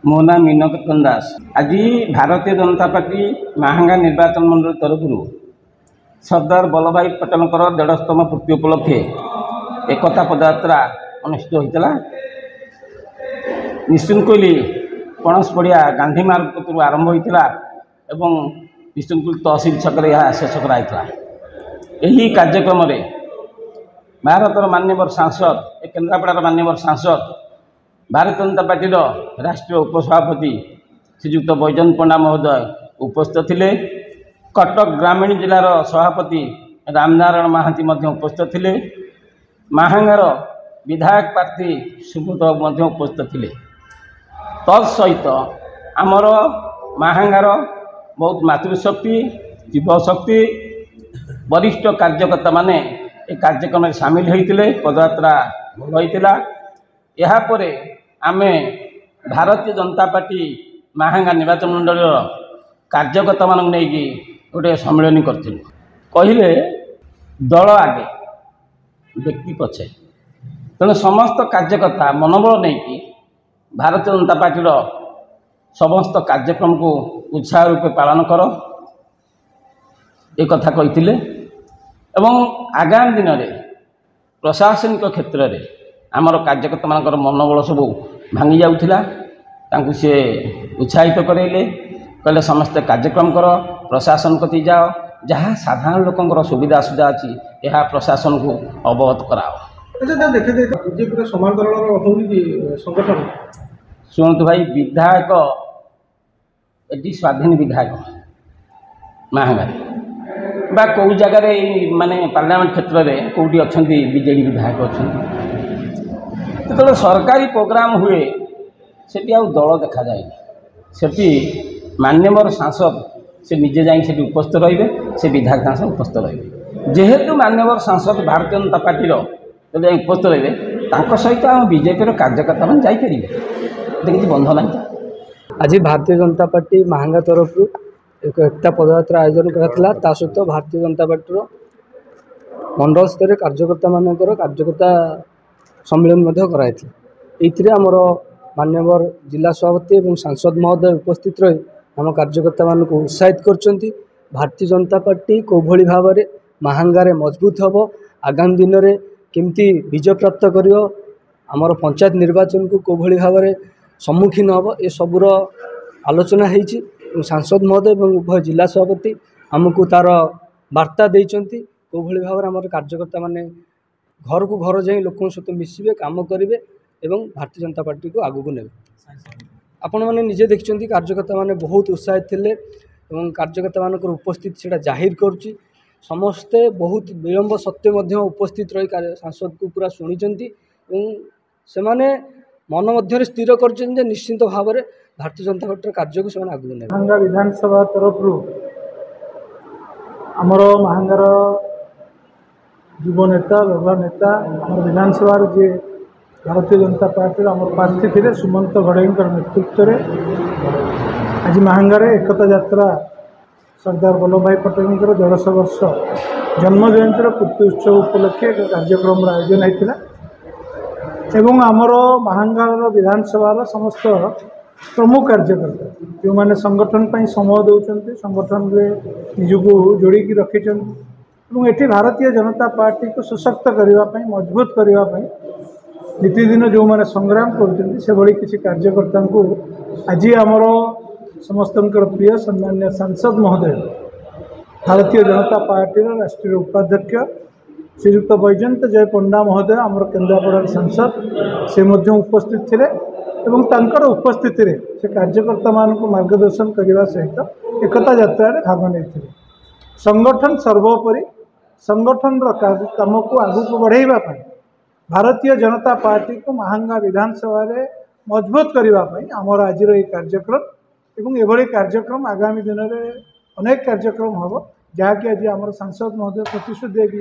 मो ना मीनकेतन दास। आज भारतीय जनता पार्टी महांगा निर्वाचन मंडल तरफ सरदार वल्लभ भाई पटेल 150तम पूर्ति उपलक्षे एकता पदयात्रा अनुष्ठित होता। निश्चिंतकोइली पणस पड़िया गांधी मार्ग कतु आरंभ होता एवं निश्चिंतकोइली तहसिल छक शेष कराइला। यही कार्यक्रम में भारतर मान्यवर सांसद केन्द्रापड़ार मान्यवर सांसद भारतीय जनता पार्टी राष्ट्रीय उपसभापति श्रीजुक्त बैजयंत पंडा महोदय उपस्थित थे। कटक ग्रामीण जिलार सभापति रामनारायण महांती उपस्थित थे। महांगार विधायक प्रार्थी सुब्रत बाबू उपस्थित थे। तत्सहित आमर महांगार बहुत मातृशक्ति जीवशक्ति वरिष्ठ कार्यकर्ता माने ए कार्यक्रम में सामिल होते। पदयात्रा भल होता। यापर आमे भारतीय जनता पार्टी महांगा निर्वाचन मंडल कार्यकर्ता मान नहीं गोटे सम्मेलन करूँ। कहले दल आगे व्यक्ति पछे तेणु समस्त कार्यकर्ता मनोबल नहीं भारतीय जनता पार्टी समस्त कार्यक्रम को उत्साह रूपे पालन कर एक कथा कही। आगामी दिन में प्रशासनिक क्षेत्र में आमर कार्यकर्ता मान मनोबल सब भांगी जाऊला। सी उत्साहित करेले कहले समस्त कार्यक्रम कर प्रशासन कति जाओ जहाँ साधारण लोकंर सुविधा सुविधा अच्छी यह प्रशासन को अवगत कराओ। शुणु भाई विधायक ये स्वाधीन विधायक महांगा बा कौ जगार माने पार्लियामेंट क्षेत्र में कौटी अच्छा बीजेडी विधायक अच्छा जो सरकारी प्रोग्राम हुए से दल देखा जाए से मान्यवर सांसद से निजे जा उपस्थित रे से विधायक उपस्थित रे जेहेतु मान्यवर सांसद भारतीय जनता पार्टी उपस्थित रे सहित आम बीजेपी कार्यकर्ता मैंने जापर किसी बंध ना। आज भारतीय जनता पार्टी महांगा तरफ एक एकता पदयात्रा आयोजन करा सहित भारतीय जनता पार्टी मंडल स्तर कार्यकर्ता मानकर कार्यकर्ता सम्मेलन कराई। आमर मान्यवर जिला सभापति और सांसद महोदय उपस्थित रही आम कार्यकर्ता मान उत्साहित कर भारतीय जनता पार्टी कौ भली भाव में महांगारे मजबूत हम आगामी दिन में केमती विजय प्राप्त कर आमर पंचायत निर्वाचन को कौ भली भाव में सम्मुखीन हम ए सबूर आलोचना होती। सांसद महोदय और उभय जिला सभापति आमको तार वार्ता देते कौ भली भाव में आम कार्यकर्ता माने घर को घर जाई लोक सहित मिसबे काम करेंगे एवं भारतीय जनता पार्टी को आगू ने। आपण मैंने निजे देखते कार्यकर्ता माने बहुत उत्साहित थे कार्यकर्ता मान उपस्थित से जाहिर करुच्ची समस्ते बहुत विलंब सत्वे उपस्थित रही सांसद को पूरा शुणी से मन मध्य स्थिर कर निश्चिंत भाव में भारतीय जनता पार्टी कार्य को आगू ने। महांगा विधानसभा तरफ आमर महांगार युव नेता व्यवहार नेता आम विधानसभा जी भारतीय जनता पार्टी आम प्रार्थी थे सुमंत घड़ई नेतृत्व में आज महांगारे एकता यात्रा सरदार वल्लभ भाई पटेल 150 वर्ष जन्म जयंती पूर्ति उत्सव उपलक्षे एक कार्यक्रम आयोजन होता एवं आमर महांगार विधानसभा समस्त प्रमुख कार्यकर्ता जो मैंने संगठन पर समय दौरान संगठन में निजको जोड़ी रखी एटी भारतीय जनता पार्टी को सशक्त करने मजबूत करने नीतिदिन जो मैंने संग्राम कर किसी कार्यकर्ता को आज आमर समस्त प्रिय सम्मान्य सांसद महोदय भारतीय जनता पार्टी राष्ट्रीय उपाध्यक्ष श्रीजुक्त बैजयंत जय पंडा महोदय आमर केन्द्रापड़ा सांसद से उपस्थित थे एवं तांकर उपस्थिति रे से कार्यकर्ता मान को मार्गदर्शन करने सहित एकता यात्रा भाग नहीं। संगठन सर्वोपरि संगठन काम को आगू को बढ़ाई भारतीय जनता पार्टी को महांगा विधानसभा रे मजबूत करने आमर आज कार्यक्रम एवं एभली कार्यक्रम आगामी दिन में अनेक कार्यक्रम हम जहाँकि आज आम सांसद महोदय प्रतिश्रुति देकी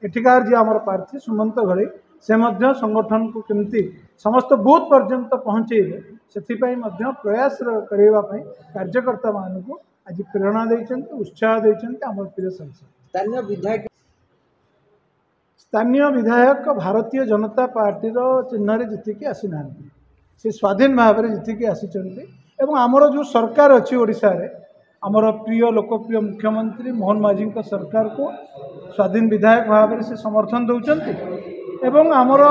एठिकार जी आम प्रार्थी सुमंत घड़ई से संगठन को केमती समस्त बूथ पर्यंत पहुँचेबे से प्रयास करने कार्यकर्ता मान को आज प्रेरणा देते उत्साह देते आम प्रिय सांसद स्थानीय विधायक भारतीय जनता पार्टी चिन्ह जीतिकी आसी ना से स्वाधीन भाव में जीतिकी आसी आमर जो सरकार अच्छी ओडिशा रे आमर प्रिय लोकप्रिय मुख्यमंत्री मोहन माझी सरकार को स्वाधीन विधायक भाव में से समर्थन दौरान आमर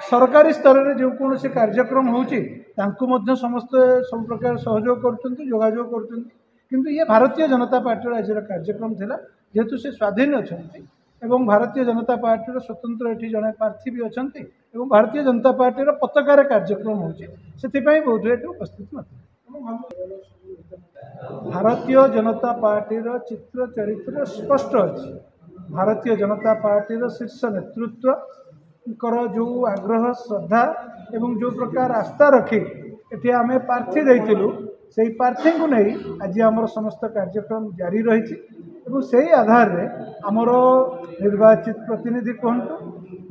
सरकारी स्तर में जो कौन से कार्यक्रम होती समस्त सब प्रकार सहयोग करजोग किंतु ये भारतीय जनता पार्टी आज कार्यक्रम थिला जेहेतु से स्वाधीन अच्छा एवं भारतीय जनता पार्टी स्वतंत्र ये जड़े प्रार्थी भी अच्छा एवं भारतीय जनता पार्टी पताकार कार्यक्रम होती बोध हुए उपस्थित न भारतीय जनता पार्टी चित्र चरित्र स्पष्ट अच्छी भारतीय जनता पार्टी शीर्ष नेतृत्व जो आग्रह श्रद्धा एवं जो प्रकार आस्था रखी ये आम प्रार्थी देइथिलु से प्रार्थी को नहीं आज आमर समस्त कार्यक्रम जारी रही से आधार रे आमर निर्वाचित प्रतिनिधि कहतु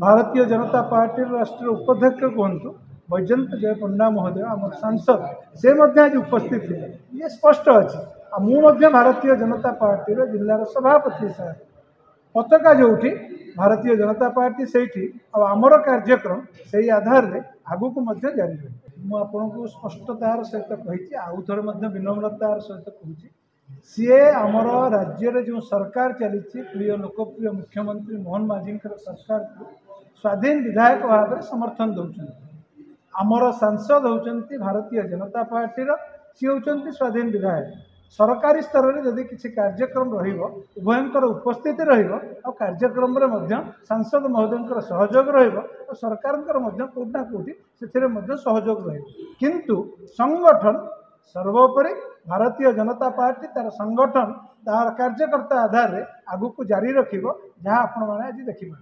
भारतीय जनता पार्टी राष्ट्रीय उपाध्यक्ष कहतु वैजयंत जय पंडा महोदय आम सांसद से आज उपस्थित थे ये स्पष्ट अच्छी मुझे भारतीय जनता पार्टी जिलार सभापति साहब पताका जो भारतीय जनता पार्टी से आमर कार्यक्रम से आधार रे आगु को जारी रही मुझे स्पष्टतार सहित कही आउ थे विनम्रतार सहित कहूँ सी आमर राज्य रे जो सरकार चली प्रिय लोकप्रिय मुख्यमंत्री मोहन माझी सरकार को स्वाधीन विधायक भाव में समर्थन दौरान आमर सांसद होती भारतीय जनता पार्टी सी होती स्वाधीन विधायक सरकारी स्तर में जदि किसी कार्यक्रम उभयंकर उपस्थिति कार्यक्रम सांसद महोदय सहयोग और सरकार कौटना कौटी से सहयोग किंतु संगठन सर्वोपरि भारतीय जनता पार्टी तार संगठन तार कार्यकर्ता आधार में आगू को जारी रखिबो जहाँ आपण माने आज देखिबा।